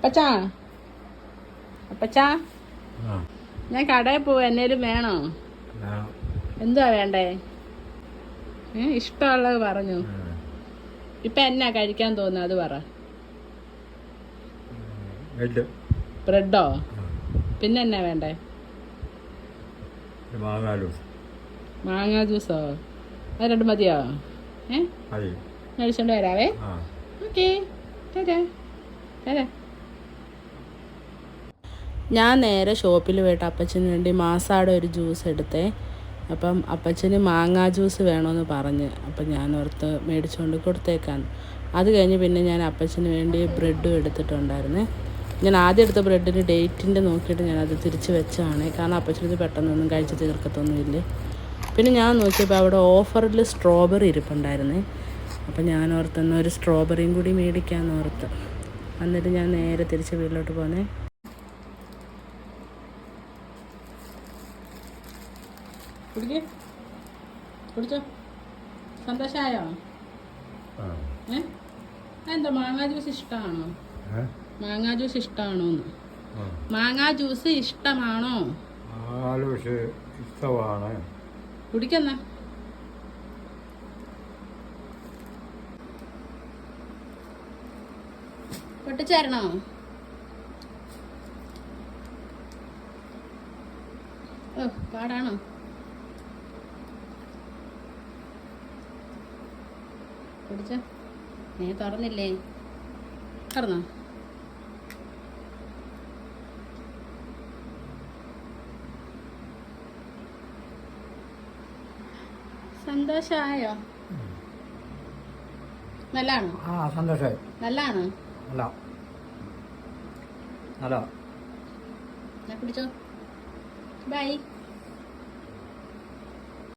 അപ്പച്ചാ അപ്പച്ചാ ഞാൻ കടയിൽ പോവാ, എന്നേലും വേണോ? എന്തുവാ വേണ്ടേ? ഇഷ്ടമുള്ളത് പറഞ്ഞു. ഇപ്പൊ എന്നാ കഴിക്കാൻ തോന്നുന്നു അത് പറ. ബ്രെഡോ? പിന്നെ എന്നാ വേണ്ടേ? മാങ്ങാ ജ്യൂസോ? അത് രണ്ട് മതിയോ? മേടിച്ചോണ്ട് വരാവേ. ഓക്കേ, ഞാൻ നേരെ ഷോപ്പിൽ പോയിട്ട് അപ്പച്ചന് വേണ്ടി മാസാടെ ഒരു ജ്യൂസ് എടുത്തേ. അപ്പം അപ്പച്ചന് മാങ്ങാ ജ്യൂസ് വേണമെന്ന് പറഞ്ഞ്, അപ്പം ഞാൻ ഓർത്ത് മേടിച്ചുകൊണ്ട് കൊടുത്തേക്കാന്ന്. അത് കഴിഞ്ഞ് പിന്നെ ഞാൻ അപ്പച്ചന് വേണ്ടി ബ്രെഡും എടുത്തിട്ടുണ്ടായിരുന്നേ. ഞാൻ ആദ്യം എടുത്ത ബ്രെഡിന് ഡേറ്റിൻ്റെ നോക്കിയിട്ട് ഞാനത് തിരിച്ച് വെച്ചതാണ്, കാരണം അപ്പച്ചനത് പെട്ടെന്നൊന്നും കഴിച്ച് തീർക്കത്തൊന്നുമില്ലേ. പിന്നെ ഞാൻ നോക്കിയപ്പോൾ അവിടെ ഓഫറിൽ സ്ട്രോബെറി ഇരിപ്പുണ്ടായിരുന്നേ. അപ്പം ഞാൻ ഓർത്തെന്നാൽ ഒരു സ്ട്രോബെറിയും കൂടി മേടിക്കാമെന്ന് ഓർത്ത്. എന്നിട്ട് ഞാൻ നേരെ തിരിച്ച് വീട്ടിലോട്ട് പോന്നേ. കുടിച്ചോ, സന്തോഷമായോ? എന്താ മാങ്ങാ ജ്യൂസ് ഇഷ്ടമാണോ? മാങ്ങാ ജ്യൂസ് ഇഷ്ടമാണോന്ന്? മാങ്ങാ ജ്യൂസ് ഇഷ്ടമാണോ? കുടിക്കുന്ന പൊട്ടിച്ചേരണോ? ഓ, പാടാണോ? കുടിച്ചോ. നീ തുറന്നില്ലേ? തുറന്നോ? സന്തോഷമായോ? നല്ലാണോ? സന്തോഷമായി. നല്ലാണോ? നല്ല കുടിച്ചോ. ബൈ.